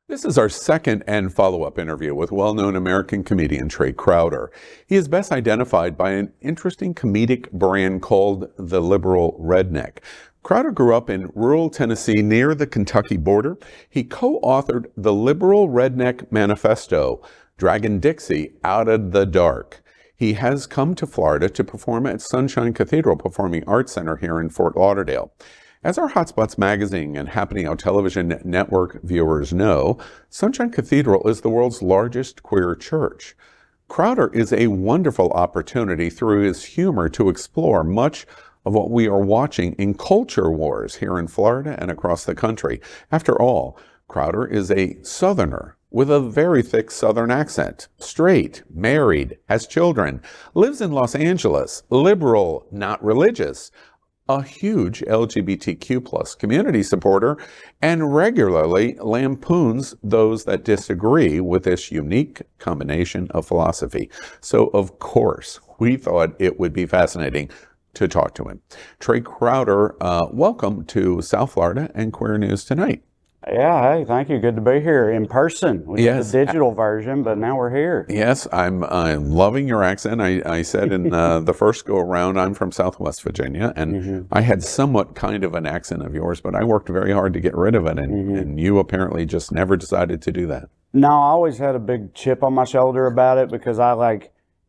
This is our second and follow-up interview with well-known American comedian Trae Crowder. He is best identified by an interesting comedic brand called the liberal redneck. Crowder grew up in rural Tennessee near the Kentucky border. He co-authored the Liberal Redneck Manifesto, Dragging Dixie Out of the Dark. He has come to Florida to perform at Sunshine Cathedral Performing Arts Center here in Fort Lauderdale. As our Hotspots magazine and Happening Out television network viewers know, Sunshine Cathedral is the world's largest queer church. Crowder is a wonderful opportunity through his humor to explore much of what we are watching in culture wars here in Florida and across the country. After all, Crowder is a Southerner with a very thick Southern accent, straight, married, has children, lives in Los Angeles, liberal, not religious, a huge LGBTQ plus community supporter, and regularly lampoons those that disagree with this unique combination of philosophy. So, of course, we thought it would be fascinating to talk to him. Trae Crowder, welcome to South Florida and Queer News Tonight. Yeah, hey, thank you. Good to be here in person. We did the digital version, but now we're here. Yes, I'm loving your accent. I said in the first go around, I'm from Southwest Virginia, and I had somewhat kind of an accent of yours, but I worked very hard to get rid of it, and you apparently just never decided to do that. No, I always had a big chip on my shoulder about it because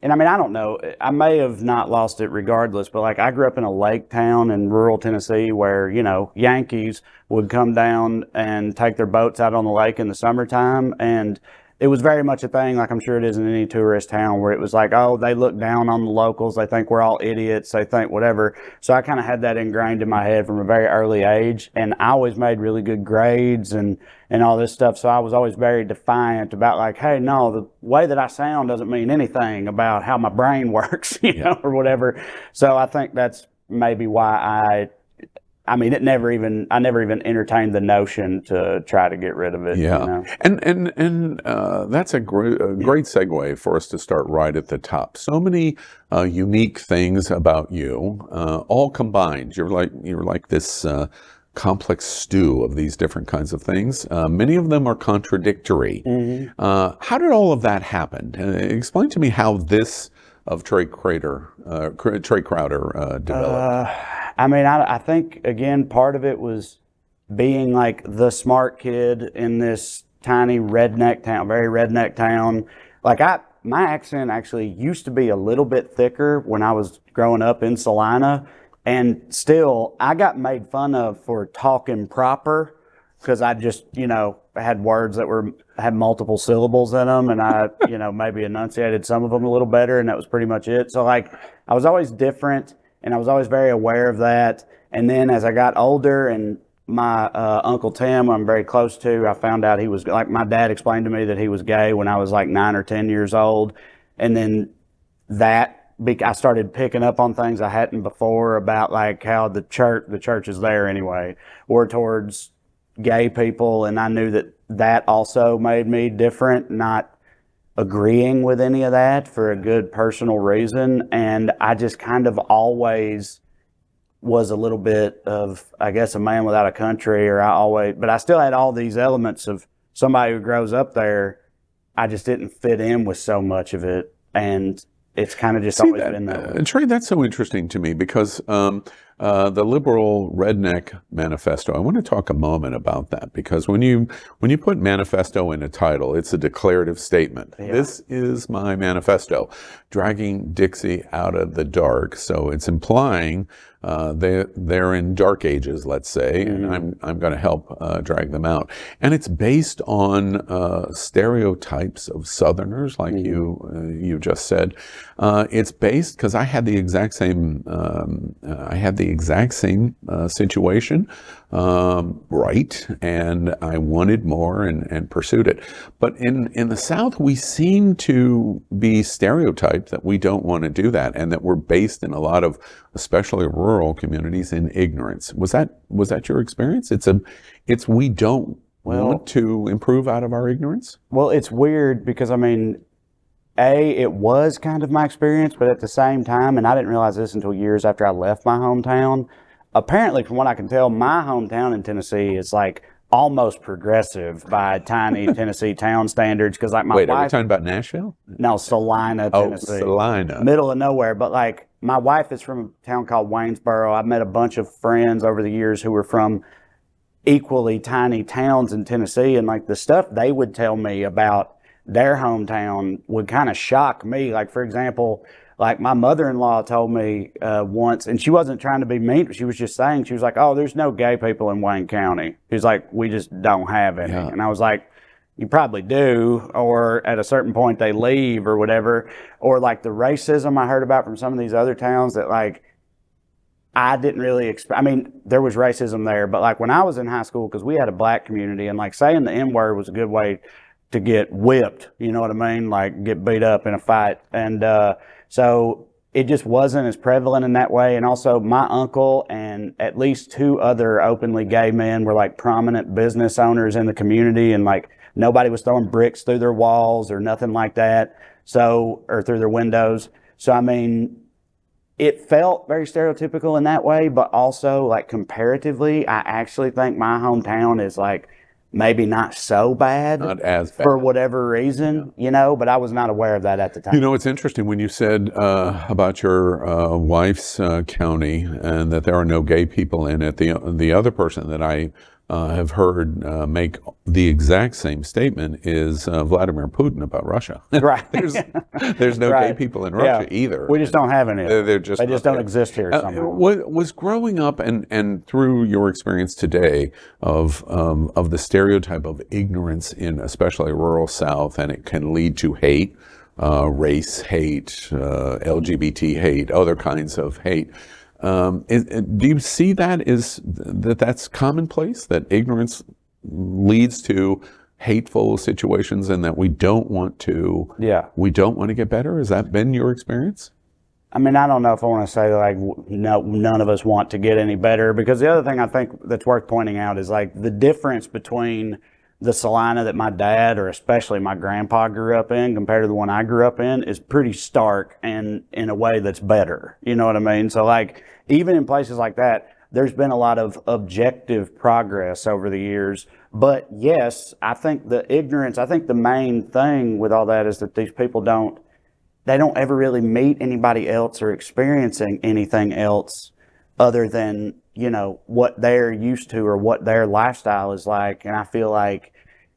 and I mean, I don't know, I may have not lost it regardless, but I grew up in a lake town in rural Tennessee where, Yankees would come down and take their boats out on the lake in the summertime. And it was very much a thing, like I'm sure it is in any tourist town, where it was like, oh, they look down on the locals. They think we're all idiots. They think whatever. So I kind of had that ingrained in my head from a very early age. And I always made really good grades and all this stuff. So I was always very defiant about hey, no, the way that I sound doesn't mean anything about how my brain works, or whatever. So I think that's maybe why I never even entertained the notion to try to get rid of it. Yeah, and that's a great segue for us to start right at the top. So many unique things about you, all combined. You're like this complex stew of these different kinds of things. Many of them are contradictory. How did all of that happen? Explain to me how this of Trae Crowder developed. I think, again, part of it was being the smart kid in this tiny redneck town, very redneck town. My accent actually used to be a little bit thicker when I was growing up in Salina. And still, I got made fun of for talking proper because I just, had words that had multiple syllables in them, and I, maybe enunciated some of them a little better, and that was pretty much it. So, I was always different, and I was always very aware of that. And then as I got older, and my Uncle Tim, who I'm very close to, I found out he was, my dad explained to me that he was gay when I was 9 or 10 years old. And then I started picking up on things I hadn't before about how the church is there anyway, or towards gay people. And I knew that also made me different, not agreeing with any of that for a good personal reason. And I just kind of always was a little bit of, I guess, a man without a country, but I still had all these elements of somebody who grows up there. I just didn't fit in with so much of it. And it's kind of just always been that way. Trae, that's so interesting to me because the Liberal Redneck Manifesto, I want to talk a moment about that because when you put manifesto in a title, it's a declarative statement. Yeah. This is my manifesto, dragging Dixie out of the dark. So it's implying they're in dark ages, let's say, and I'm going to help drag them out. And it's based on stereotypes of Southerners, like you just said. It's based because I had the exact same situation, right, and I wanted more and pursued it. But in the South, we seem to be stereotyped that we don't want to do that, and that we're based in a lot of, especially rural communities, in ignorance. Was that your experience? We don't want to improve out of our ignorance? Well, it's weird because it was kind of my experience, but at the same time, and I didn't realize this until years after I left my hometown, apparently, from what I can tell, my hometown in Tennessee is almost progressive by tiny Tennessee town standards. Because like my Wait, are we wife, talking about Nashville? no, Salina, Oh, Tennessee, Salina. middle of nowhere. But like my wife is from a town called Waynesboro. I've met a bunch of friends over the years who were from equally tiny towns in Tennessee, and like the stuff they would tell me about their hometown would kind of shock me. Like, for example, like my mother-in-law told me once, and she wasn't trying to be mean, but she was just saying, she was like, oh, there's no gay people in Wayne County. She's like, we just don't have any. Yeah. And I was like, you probably do, or at a certain point they leave or whatever. Or like the racism I heard about from some of these other towns that like I didn't really expect. I mean, there was racism there, but like when I was in high school, because we had a black community, and like saying the N word was a good way to get whipped, you know what I mean? Like get beat up in a fight. And so it just wasn't as prevalent in that way. And also my uncle and at least two other openly gay men were like prominent business owners in the community, and like nobody was throwing bricks through their walls or nothing like that. So, or through their windows. So, I mean, it felt very stereotypical in that way, but also like comparatively, I actually think my hometown is like maybe not so bad, Not as bad. for whatever reason, you know, but I was not aware of that at the time. You know, it's interesting when you said about your wife's county and that there are no gay people in it. The other person that I have heard make the exact same statement is Vladimir Putin about Russia. Right. there's no Right. gay people in Russia Yeah. either. We just don't have any. They just not don't there. exist here somehow. Was growing up and through your experience today of the stereotype of ignorance in especially rural South, and it can lead to hate, race hate, LGBT hate, other kinds of hate. Do you see that that's commonplace, that ignorance leads to hateful situations, and that we don't want to get better? Has that been your experience? I mean, I don't know if I want to say like no, none of us want to get any better, because the other thing I think that's worth pointing out is like the difference between the Salina that my dad, or especially my grandpa, grew up in compared to the one I grew up in is pretty stark, and in a way that's better. You know what I mean? So like even in places like that, there's been a lot of objective progress over the years. But yes, I think the ignorance, I think the main thing with all that is that these people don't ever really meet anybody else or experiencing anything else other than, you know, what they're used to or what their lifestyle is like. And I feel like,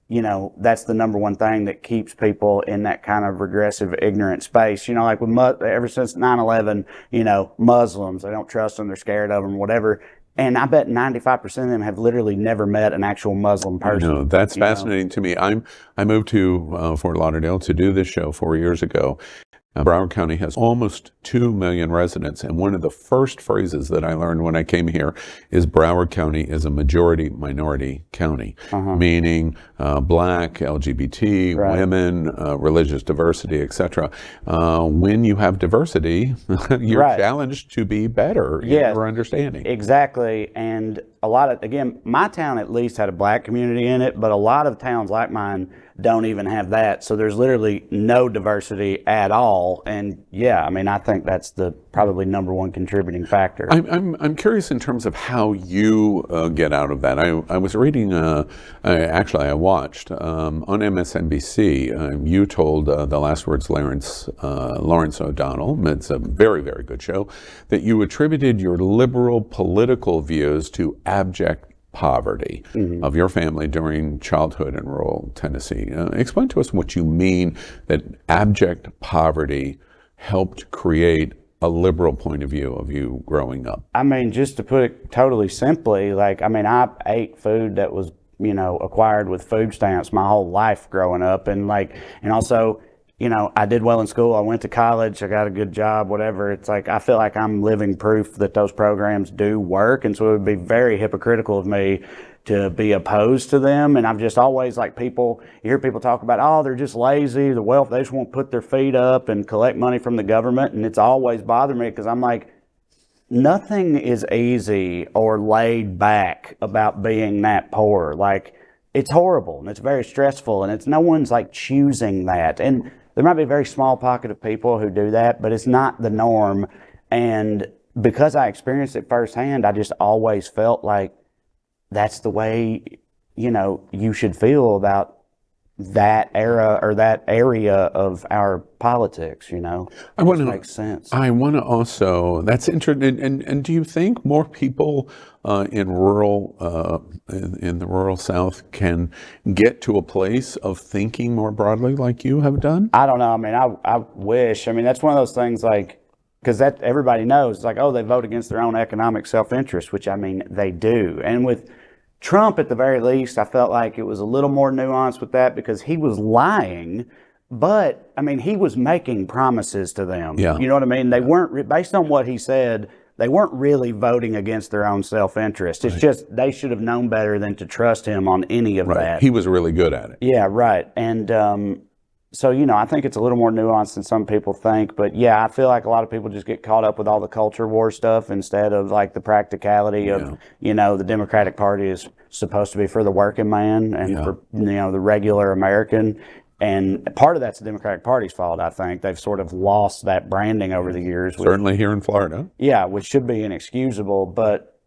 you know, that's the number one thing that keeps people in that kind of regressive, ignorant space. You know, like with ever since 9/11, you know, Muslims, they don't trust them, they're scared of them, whatever. And I bet 95% of them have literally never met an actual Muslim person. No, that's fascinating to me. I moved to Fort Lauderdale to do this show 4 years ago. Broward County has almost 2 million residents, and one of the first phrases that I learned when I came here is Broward County is a majority-minority county, meaning black, LGBT, women, religious diversity, etc. When you have diversity, you're challenged to be better in your understanding. Exactly, and a lot of, again, my town at least had a black community in it, but a lot of towns like mine don't even have that. So there's literally no diversity at all. And yeah, I mean, I think that's the probably number one contributing factor. I'm curious in terms of how you get out of that. I was reading, I watched on MSNBC, you told The Last Words Lawrence O'Donnell, it's a very, very good show, that you attributed your liberal political views to abject poverty of your family during childhood in rural Tennessee. Explain to us what you mean that abject poverty helped create a liberal point of view of you growing up. I mean, just to put it totally simply, like, I mean, I ate food that was, you know, acquired with food stamps my whole life growing up. And like, and also, you know, I did well in school. I went to college. I got a good job, whatever. It's like, I feel like I'm living proof that those programs do work. And so it would be very hypocritical of me to be opposed to them. And I've just always, like, you hear people talk about, oh, they're just lazy, the wealth, they just won't put their feet up and collect money from the government. And it's always bothered me, because I'm like, nothing is easy or laid back about being that poor. Like, it's horrible and it's very stressful, and no one's like choosing that. And there might be a very small pocket of people who do that, but it's not the norm. And because I experienced it firsthand, I just always felt like that's the way, you should feel about that era or that area of our politics. I want to makes sense. I want to also. That's interesting. And do you think more people in the rural South can get to a place of thinking more broadly, like you have done? I don't know. I mean, I wish. I mean, that's one of those things because that everybody knows, like, oh, they vote against their own economic self-interest, which I mean they do. And with Trump, at the very least, I felt like it was a little more nuanced with that because he was lying, but I mean, he was making promises to them. Yeah. You know what I mean? They weren't, based on what he said, they weren't really voting against their own self-interest. It's just they should have known better than to trust him on any of that. He was really good at it. Yeah, right. And so, I think it's a little more nuanced than some people think. But yeah, I feel like a lot of people just get caught up with all the culture war stuff instead of like the practicality of, the Democratic Party is supposed to be for the working man and for, the regular American. And part of that's the Democratic Party's fault, I think. They've sort of lost that branding over the years. Certainly here in Florida. Yeah, which should be inexcusable. But,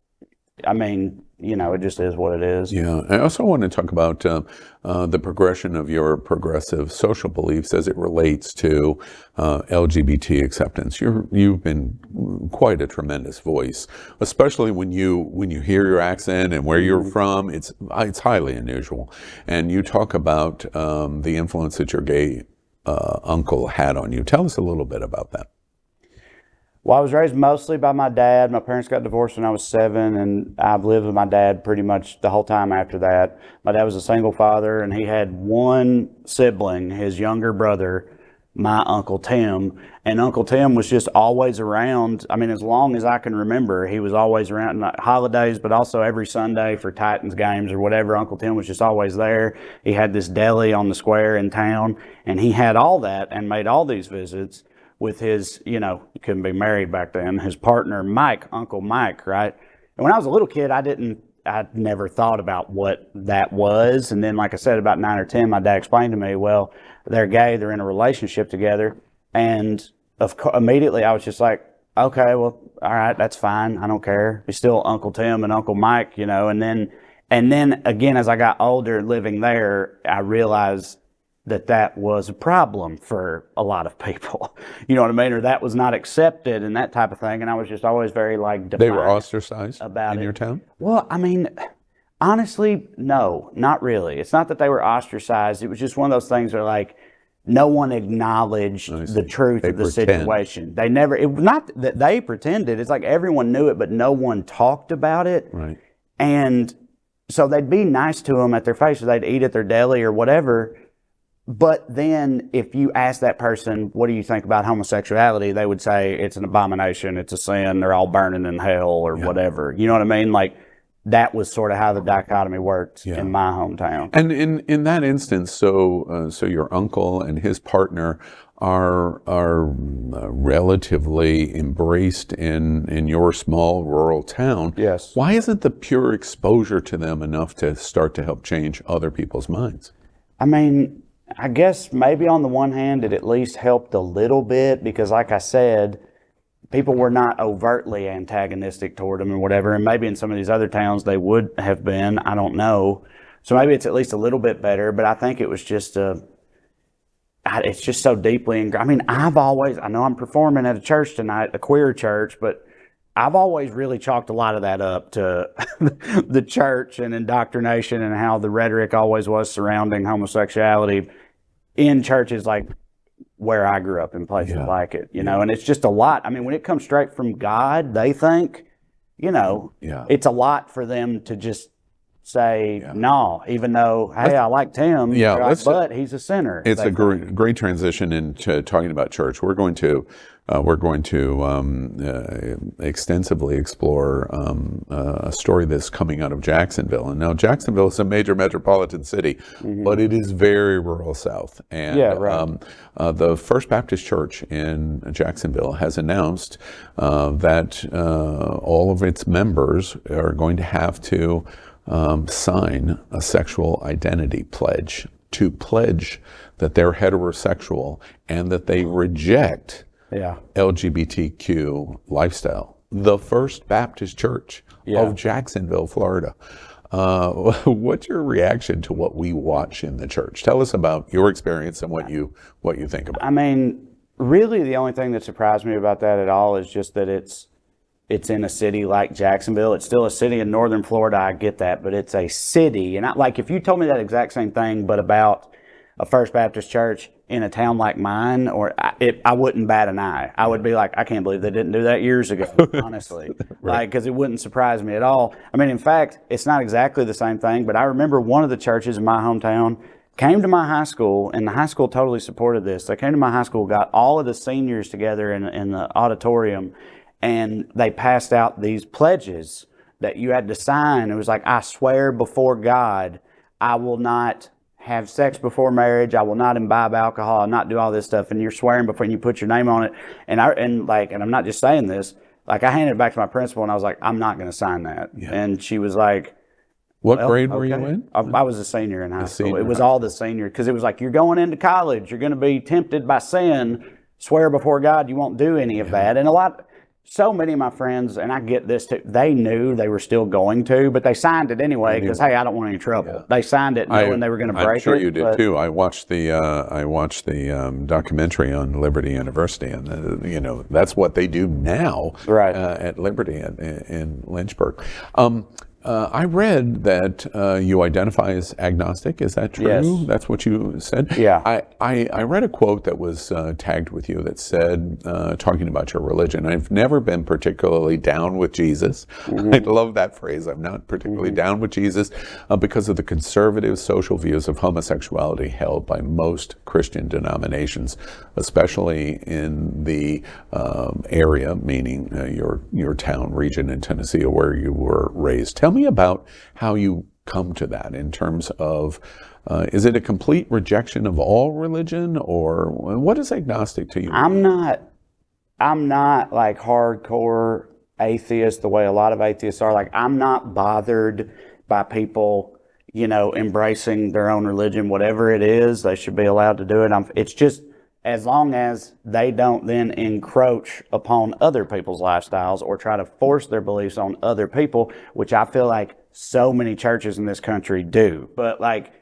I mean, it just is what it is. Yeah. I also want to talk about the progression of your progressive social beliefs as it relates to LGBT acceptance. You've been quite a tremendous voice, especially when you hear your accent and where you're from. It's highly unusual. And you talk about the influence that your gay uncle had on you. Tell us a little bit about that. Well, I was raised mostly by my dad. My parents got divorced when I was 7, and I've lived with my dad pretty much the whole time after that. My dad was a single father, and he had one sibling, his younger brother, my Uncle Tim. And Uncle Tim was just always around. I mean, as long as I can remember, he was always around, not holidays, but also every Sunday for Titans games or whatever. Uncle Tim was just always there. He had this deli on the square in town, and he had all that and made all these visits with his, he couldn't be married back then, his partner, Mike, Uncle Mike, right? And when I was a little kid, I never thought about what that was. And then, like I said, about 9 or 10, my dad explained to me, well, they're gay, they're in a relationship together. And immediately I was just like, okay, well, all right, that's fine. I don't care. He's still Uncle Tim and Uncle Mike, and then again, as I got older living there, I realized that was a problem for a lot of people, you know what I mean? Or that was not accepted and that type of thing. And I was just always very They were ostracized in your town? Well, I mean, honestly, no, not really. It's not that they were ostracized. It was just one of those things where like no one acknowledged the truth of the situation. They never, it was not that they pretended. It's like everyone knew it, but no one talked about it. Right. And so they'd be nice to them at their face, or they'd eat at their deli or whatever. But then if you ask that person, what do you think about homosexuality? They would say it's an abomination, it's a sin, they're all burning in hell or whatever. You know what I mean? Like that was sort of how the dichotomy worked in my hometown. And in that instance, so your uncle and his partner are relatively embraced in your small rural town. Yes. Why isn't the pure exposure to them enough to start to help change other people's minds? I mean, I guess maybe on the one hand, it at least helped a little bit because, like I said, people were not overtly antagonistic toward them or whatever. And maybe in some of these other towns they would have been. I don't know. So maybe it's at least a little bit better. But I think it was just it's just so deeply ingrained. I mean, I know I'm performing at a church tonight, a queer church, but I've always really chalked a lot of that up to the church and indoctrination and how the rhetoric always was surrounding homosexuality in churches like where I grew up in places like it, and it's just a lot. I mean, when it comes straight from God, they think, it's a lot for them to just say no, even though, hey, I liked him, but he's a sinner. It's a great transition into talking about church. We're going to extensively explore a story that's coming out of Jacksonville. And now Jacksonville is a major metropolitan city, but it is very rural South. And the First Baptist Church in Jacksonville has announced that all of its members are going to have to sign a sexual identity pledge to pledge that they're heterosexual and that they reject LGBTQ lifestyle. The First Baptist Church of Jacksonville, Florida. What's your reaction to what we watch in the church? Tell us about your experience and what you think about it. I mean, really the only thing that surprised me about that at all is just that it's in a city like Jacksonville. It's still a city in northern Florida, I get that, but it's a city. And like, if you told me that exact same thing, but about a First Baptist church in a town like mine, I wouldn't bat an eye. I would be like, I can't believe they didn't do that years ago, honestly. Right. Like, because it wouldn't surprise me at all. I mean, in fact, it's not exactly the same thing, but I remember one of the churches in my hometown came to my high school, and the high school totally supported this. They came to my high school, got all of the seniors together in the auditorium, and they passed out these pledges that you had to sign. It was like, I swear before God, I will not have sex before marriage. I will not imbibe alcohol. I'll not do all this stuff. And you're swearing before you put your name on it. And I'm not just saying this. Like, I handed it back to my principal, and I was like, I'm not going to sign that. Yeah. And she was like, what grade were you in? I was a senior in high school. It was all the senior, because it was like, you're going into college. You're going to be tempted by sin. Swear before God you won't do any of that. And so many of my friends, and I get this too, they knew they were still going to, but they signed it anyway because, hey, I don't want any trouble. Yeah. They signed it knowing they were going to break it. I'm sure you did too. I watched the documentary on Liberty University, and that's what they do now, right, at Liberty in Lynchburg. I read that you identify as agnostic. Is that true? Yes. That's what you said? Yeah. I read a quote that was tagged with you that said, talking about your religion, I've never been particularly down with Jesus. Mm-hmm. I love that phrase. I'm not particularly down with Jesus because of the conservative social views of homosexuality held by most Christian denominations, especially in the area, meaning your town, region in Tennessee, where you were raised. Tell me about how you come to that in terms of, is it a complete rejection of all religion, or what is agnostic to you? I'm not like hardcore atheist the way a lot of atheists are. Like, I'm not bothered by people, embracing their own religion, whatever it is. They should be allowed to do it. It's just, as long as they don't then encroach upon other people's lifestyles or try to force their beliefs on other people, which I feel like so many churches in this country do. But like,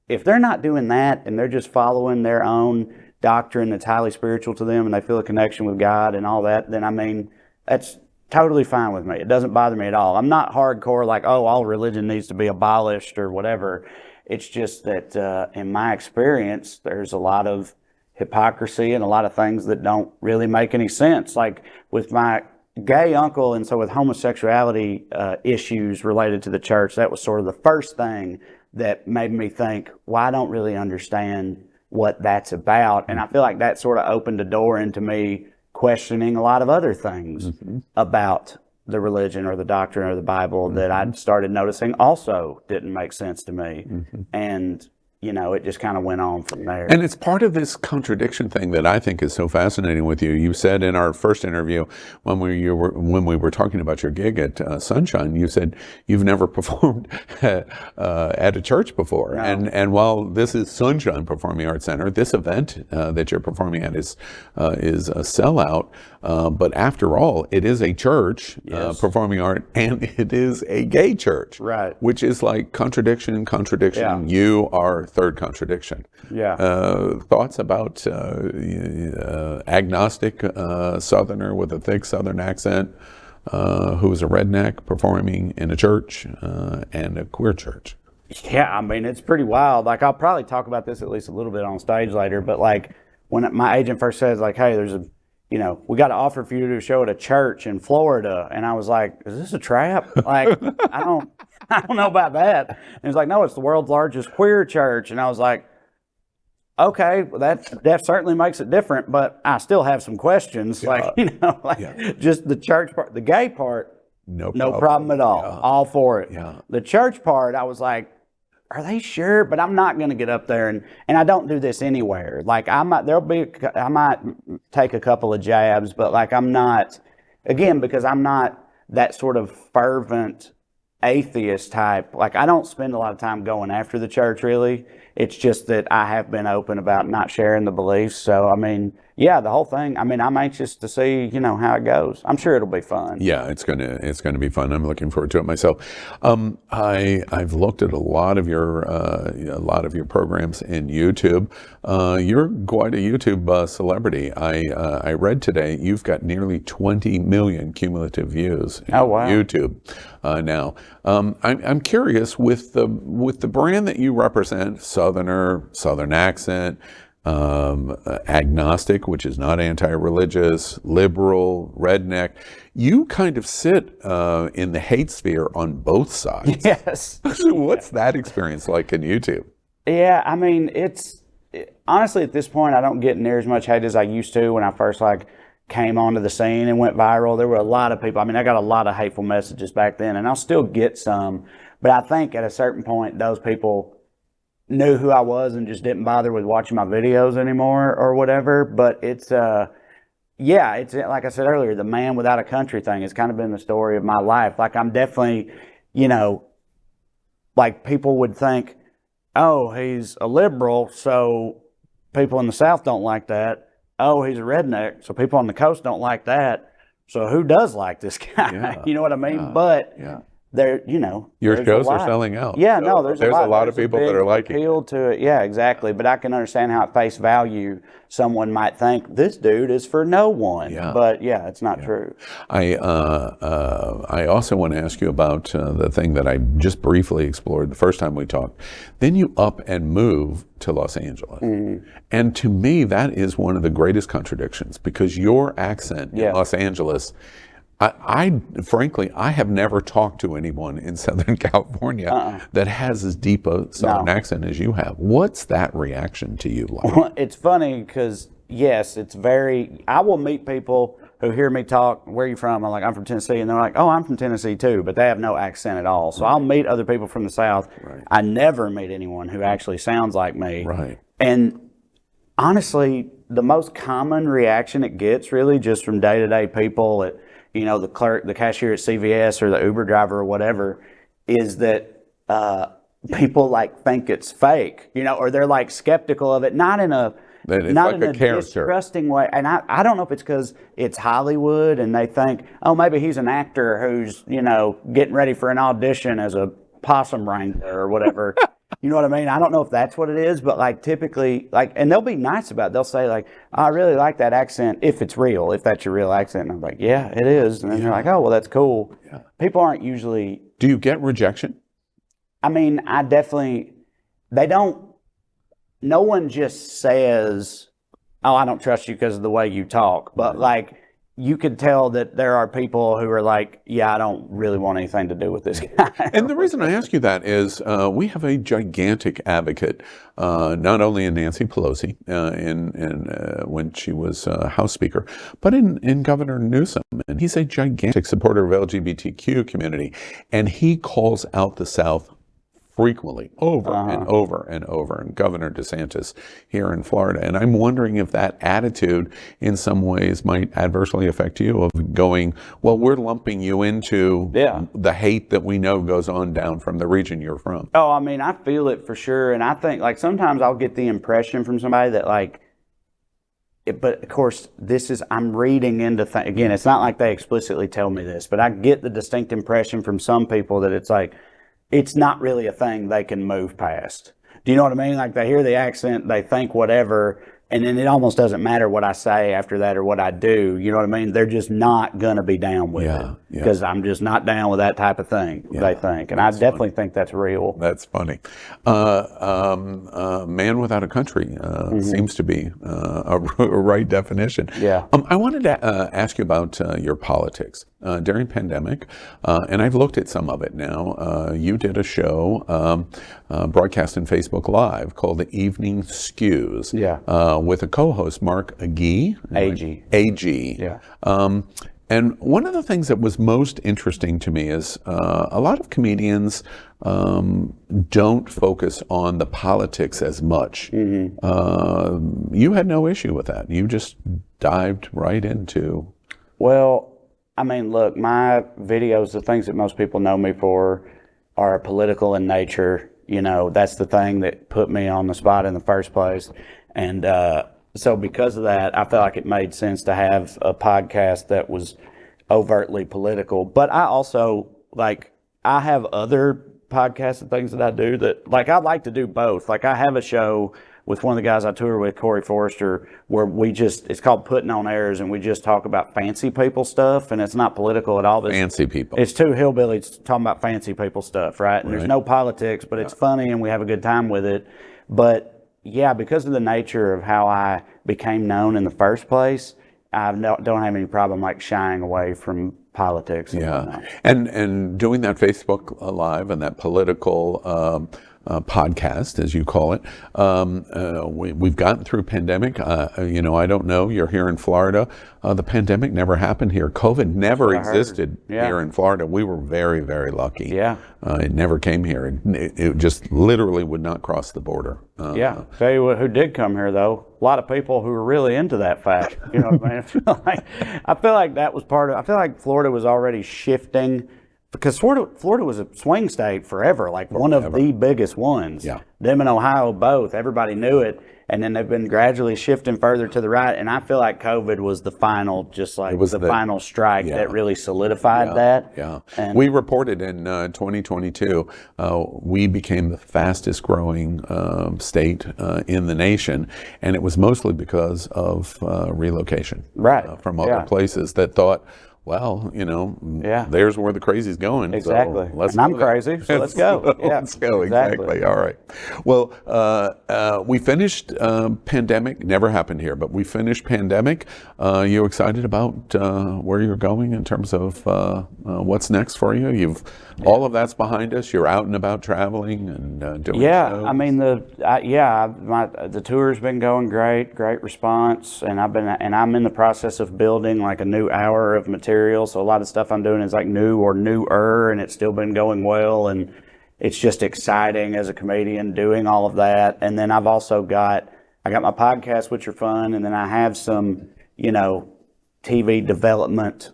if they're not doing that and they're just following their own doctrine that's highly spiritual to them and they feel a connection with God and all that, then I mean, that's totally fine with me. It doesn't bother me at all. I'm not hardcore like, oh, all religion needs to be abolished or whatever. It's just that in my experience, there's a lot of hypocrisy and a lot of things that don't really make any sense. Like with my gay uncle, and so with homosexuality issues related to the church, that was sort of the first thing that made me think, well, I don't really understand what that's about. And I feel like that sort of opened a door into me questioning a lot of other things about the religion or the doctrine or the Bible that I'd started noticing also didn't make sense to me. And it just kind of went on from there. And it's part of this contradiction thing that I think is so fascinating with you. You said in our first interview, when we were talking about your gig at Sunshine, you said you've never performed at a church before. No. And while this is Sunshine Performing Arts Center, this event that you're performing at is a sellout. But after all, it is a church, performing art, and it is a gay church. Right. Which is like contradiction. Yeah. You are third contradiction. Yeah. Thoughts about agnostic Southerner with a thick Southern accent who's a redneck performing in a church and a queer church? Yeah, I mean, it's pretty wild. Like, I'll probably talk about this at least a little bit on stage later, but like when my agent first says like, hey, there's we got an offer for you to do a show at a church in Florida. And I was like, is this a trap? Like, I don't know about that. And he was like, no, it's the world's largest queer church. And I was like, okay, well, that certainly makes it different, but I still have some questions. Just the church part, the gay part, no problem at all. Yeah. All for it. Yeah. The church part, I was like, are they sure? But I'm not going to get up there and I don't do this anywhere. Like I might take a couple of jabs, but like I'm not, again, because I'm not that sort of fervent atheist type. Like I don't spend a lot of time going after the church really. It's just that I have been open about not sharing the beliefs. So, I mean, yeah, the whole thing, I mean, I'm anxious to see, you know, how it goes. I'm sure it'll be fun. Yeah, it's gonna be fun. I'm looking forward to it myself. I've looked at a lot of your programs in YouTube. You're quite a YouTube celebrity. I read today you've got nearly 20 million cumulative views in YouTube now. I'm curious with the brand that you represent, Southern accent. Agnostic, which is not anti-religious, liberal, redneck. You kind of sit in the hate sphere on both sides. Yes. What's that experience like in YouTube? Yeah, I mean, honestly, at this point, I don't get near as much hate as I used to when I first came onto the scene and went viral. There were a lot of people. I mean, I got a lot of hateful messages back then, and I'll still get some. But I think at a certain point, those people knew who I was and just didn't bother with watching my videos anymore or whatever. But it's it's like I said earlier, the man without a country thing has kind of been the story of my life. Like, I'm definitely, you know, like, people would think, oh, he's a liberal, so people in the South don't like that. Oh, he's a redneck, so people on the coast don't like that. So who does like this guy? Yeah. You know what I mean? But there, you know, your shows are selling out. Yeah, no, there's a lot of people that are liking appeal to it. Yeah, exactly. But I can understand how at face value someone might think this dude is for no one. Yeah. But yeah, it's not true. I also want to ask you about the thing that I just briefly explored the first time we talked. Then you up and move to Los Angeles. Mm-hmm. And to me, that is one of the greatest contradictions, because your accent in Los Angeles, I frankly, I have never talked to anyone in Southern California that has as deep a Southern accent as you have. What's that reaction to you like? Well, it's funny because, yes, I will meet people who hear me talk, where are you from? I'm like, I'm from Tennessee. And they're like, oh, I'm from Tennessee too. But they have no accent at all. So I'll meet other people from the South. Right. I never meet anyone who actually sounds like me. Right. And honestly, the most common reaction it gets really just from day-to-day people at, you know, the clerk, the cashier at CVS, or the Uber driver or whatever, is that people think it's fake, you know, or they're skeptical of it, not in a distrusting way. And I don't know if it's because it's Hollywood and they think, oh, maybe he's an actor who's, you know, getting ready for an audition as a possum wrangler or whatever. You know what I mean? I don't know if that's what it is, but typically, and they'll be nice about it. They'll say I really like that accent, if it's real, if that's your real accent. And I'm like, yeah, it is. And then they're like, oh, well, that's cool. Yeah. People aren't usually. Do you get rejection? I mean, no one just says, oh, I don't trust you because of the way you talk. But you could tell that there are people who are like, yeah, I don't really want anything to do with this guy. And the reason I ask you that is we have a gigantic advocate, not only in Nancy Pelosi, when she was House Speaker, but in Governor Newsom. And he's a gigantic supporter of LGBTQ community. And he calls out the South frequently, over and over and over, and Governor DeSantis here in Florida. And I'm wondering if that attitude in some ways might adversely affect you, of going, well, we're lumping you into the hate that we know goes on down from the region you're from. Oh, I mean, I feel it for sure. And I think sometimes I'll get the impression from somebody that but of course, I'm reading into again, it's not like they explicitly tell me this, but I get the distinct impression from some people that it's not really a thing they can move past. Do you know what I mean? They hear the accent, they think whatever, and then it almost doesn't matter what I say after that or what I do. You know what I mean? They're just not going to be down with it because I'm just not down with that type of thing, they think. And I definitely think that's real. That's funny. Man without a country seems to be a right definition. Yeah. I wanted to ask you about your politics. During pandemic, and I've looked at some of it now, you did a show broadcast in Facebook Live called The Evening Skews with a co-host, Mark Agee. Agee. Yeah. And one of the things that was most interesting to me is a lot of comedians don't focus on the politics as much. Mm-hmm. You had no issue with that. You just dived right into... Well, I mean, look, my videos, the things that most people know me for, are political in nature. You know, that's the thing that put me on the spot in the first place. And so because of that, I felt like it made sense to have a podcast that was overtly political. But I also, like, I have other podcasts and things that I do that, like, I like to do both. Like, I have a show with one of the guys I tour with, Corey Forrester, where it's called Putting on Airs, and we just talk about fancy people stuff, and it's not political at all. Fancy people. It's two hillbillies talking about fancy people stuff, right? And there's no politics, but it's funny, and we have a good time with it. But yeah, because of the nature of how I became known in the first place, I don't have any problem like shying away from politics. And doing that Facebook Live and that political podcast, as you call it. We've gotten through pandemic. You know, I don't know. You're here in Florida. The pandemic never happened here. COVID never existed here in Florida. We were very, very lucky. It never came here. It just literally would not cross the border. Tell you what, who did come here though? A lot of people who were really into that fact. You know what I mean? I feel like that was part of. I feel like Florida was already shifting. Because Florida was a swing state forever, like one of the biggest ones. Them and Ohio both, everybody knew it. And then they've been gradually shifting further to the right. And I feel like COVID was the final, just like the final strike that really solidified that. And we reported in 2022, we became the fastest growing state in the nation. And it was mostly because of relocation from other places that thought, well, you know, there's where the crazy's going. Exactly. So and I'm crazy, so let's go. Let's go, exactly. All right. Well, we finished pandemic, never happened here, but we finished pandemic. You excited about where you're going in terms of what's next for you? All of that's behind us. You're out and about traveling and doing shows. I mean, the tour's been going great response, and I'm in the process of building like a new hour of material. So a lot of stuff I'm doing is like new or newer, and it's still been going well, and it's just exciting as a comedian doing all of that. And then I've also got my podcast, which are fun, and then I have some, you know, TV development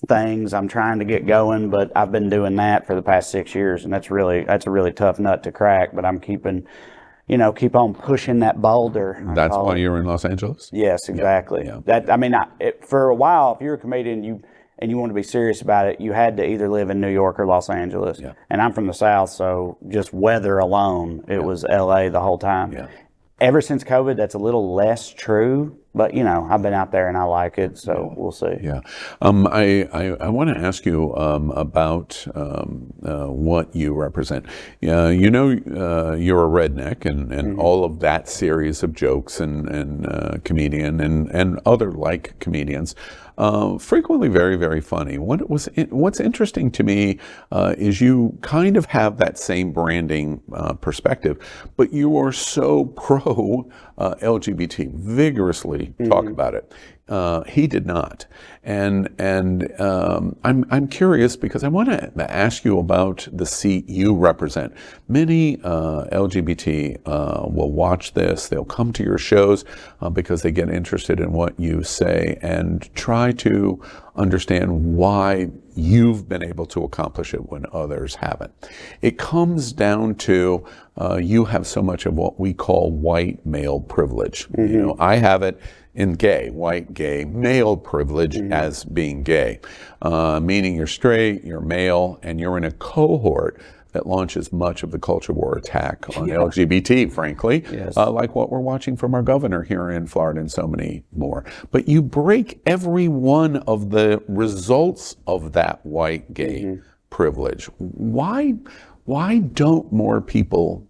things I'm trying to get going, but I've been doing that for the past 6 years, and that's a really tough nut to crack, but I'm keep on pushing that boulder. That's why you're in Los Angeles? Yes, exactly. For a while, if you're a comedian, and you want to be serious about it, you had to either live in New York or Los Angeles. And I'm from the South, so just weather alone, it was LA the whole time. Ever since COVID, that's a little less true, but you know, I've been out there and I like it, so we'll see. I want to ask you about what you represent. You know, you're a redneck, and all of that series of jokes and comedian and other like comedians. Frequently very, very funny. What's interesting to me is you kind of have that same branding perspective, but you are so pro LGBT, vigorously talk about it. He did not, and I'm curious because I want to ask you about the seat you represent. Many LGBT will watch this; they'll come to your shows because they get interested in what you say and try to understand why you've been able to accomplish it when others haven't. It comes down to you have so much of what we call white male privilege. You know, I have it in white gay male privilege as being gay, meaning you're straight, you're male, and you're in a cohort that launches much of the culture war attack on LGBT, frankly, like what we're watching from our governor here in Florida and so many more. But you break every one of the results of that white gay privilege. Why don't more people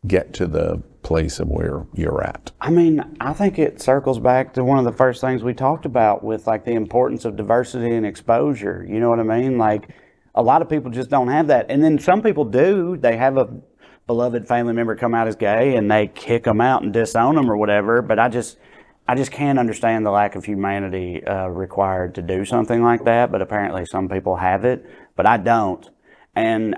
get to the place of where you're at? I mean, I think it circles back to one of the first things we talked about with like the importance of diversity and exposure. You know what I mean? Like, a lot of people just don't have that. And then some people do. They have a beloved family member come out as gay and they kick them out and disown them or whatever. But I just can't understand the lack of humanity required to do something like that. But apparently some people have it, but I don't. And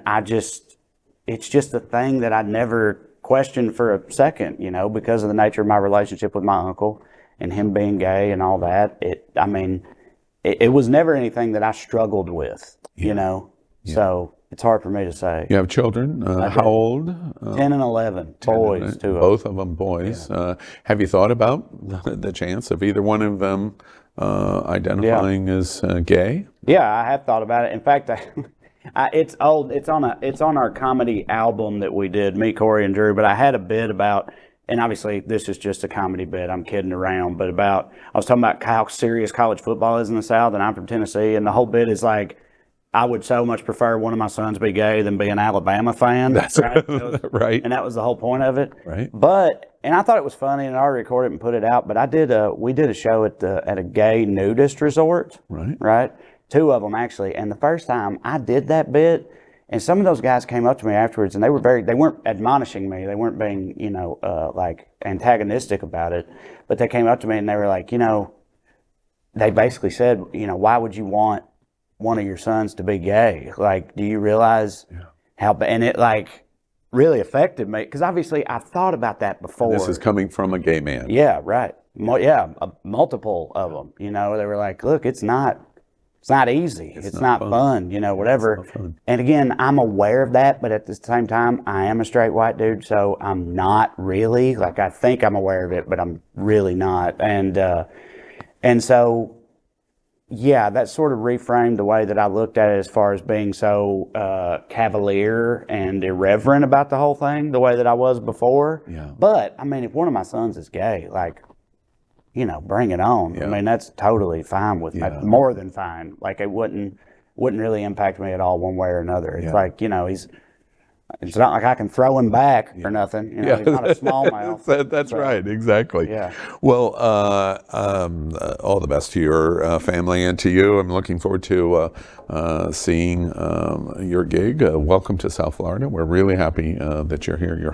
it's just a thing that I never questioned for a second, you know, because of the nature of my relationship with my uncle and him being gay and all that. It was never anything that I struggled with, you know. So It's hard for me to say. You have children. How old? 10 and 11, boys, two of them. Both of them boys. Yeah. Have you thought about the chance of either one of them identifying as gay? Yeah, I have thought about it. In fact, it's old. It's on our comedy album that we did, me, Corey, and Drew. But I had a bit about, and obviously this is just a comedy bit. I'm kidding around, but I was talking about how serious college football is in the South, and I'm from Tennessee, and the whole bit is like, I would so much prefer one of my sons be gay than be an Alabama fan. That's right. Right. And that was the whole point of it. Right. And I thought it was funny, and I already recorded it and put it out. But we did a show at a gay nudist resort. Right. Right. Two of them actually. And the first time I did that bit, and some of those guys came up to me afterwards, and they weren't admonishing me. They weren't being, like antagonistic about it. But they came up to me and they were like, they basically said, why would you want one of your sons to be gay? Like, do you realize how, and it like really affected me, because obviously I thought about that before. This is coming from a gay man. Yeah, right. Multiple of them, they were like, look, it's not easy. It's not fun, whatever. It's not fun. And again, I'm aware of that, but at the same time, I am a straight white dude, so I'm not really, like, I think I'm aware of it, but I'm really not. And so, yeah, that sort of reframed the way that I looked at it, as far as being so cavalier and irreverent about the whole thing, the way that I was before. Yeah. But, I mean, if one of my sons is gay, like, bring it on. Yeah. I mean, that's totally fine with me, more than fine. Like, it wouldn't really impact me at all one way or another. It's like, it's not like I can throw him back or nothing. He's not a smallmouth. That's right, exactly. Yeah. Well, all the best to your family and to you. I'm looking forward to seeing your gig. Welcome to South Florida. We're really happy that you're here.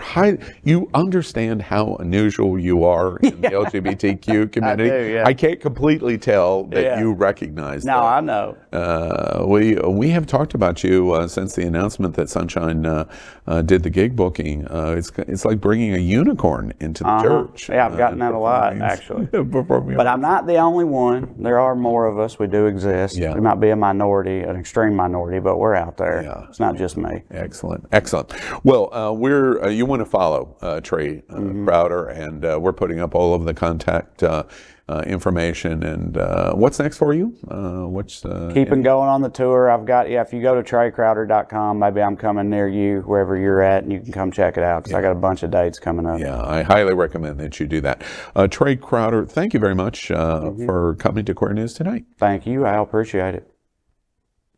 You understand how unusual you are in the LGBTQ community. I do, yeah. I can't completely tell that you recognize that. No, I know. We have talked about you since the announcement that Sunshine did the gig booking. It's like bringing a unicorn into the church. Yeah, I've gotten that a lot, actually. But I'm not the only one. There are more of us. We do exist. Yeah. We might be a minority, an extreme minority, but we're out there. Yeah. It's not just me. Excellent. Well, you want to follow Trae Crowder, and we're putting up all of the contact information. And what's next for you? Keeping going on the tour. I've got, if you go to TraeCrowder.com, maybe I'm coming near you, wherever you're at, and you can come check it out, because I got a bunch of dates coming up. Yeah, I highly recommend that you do that. Trae Crowder, thank you very much for coming to Queer News tonight. Thank you. I appreciate it.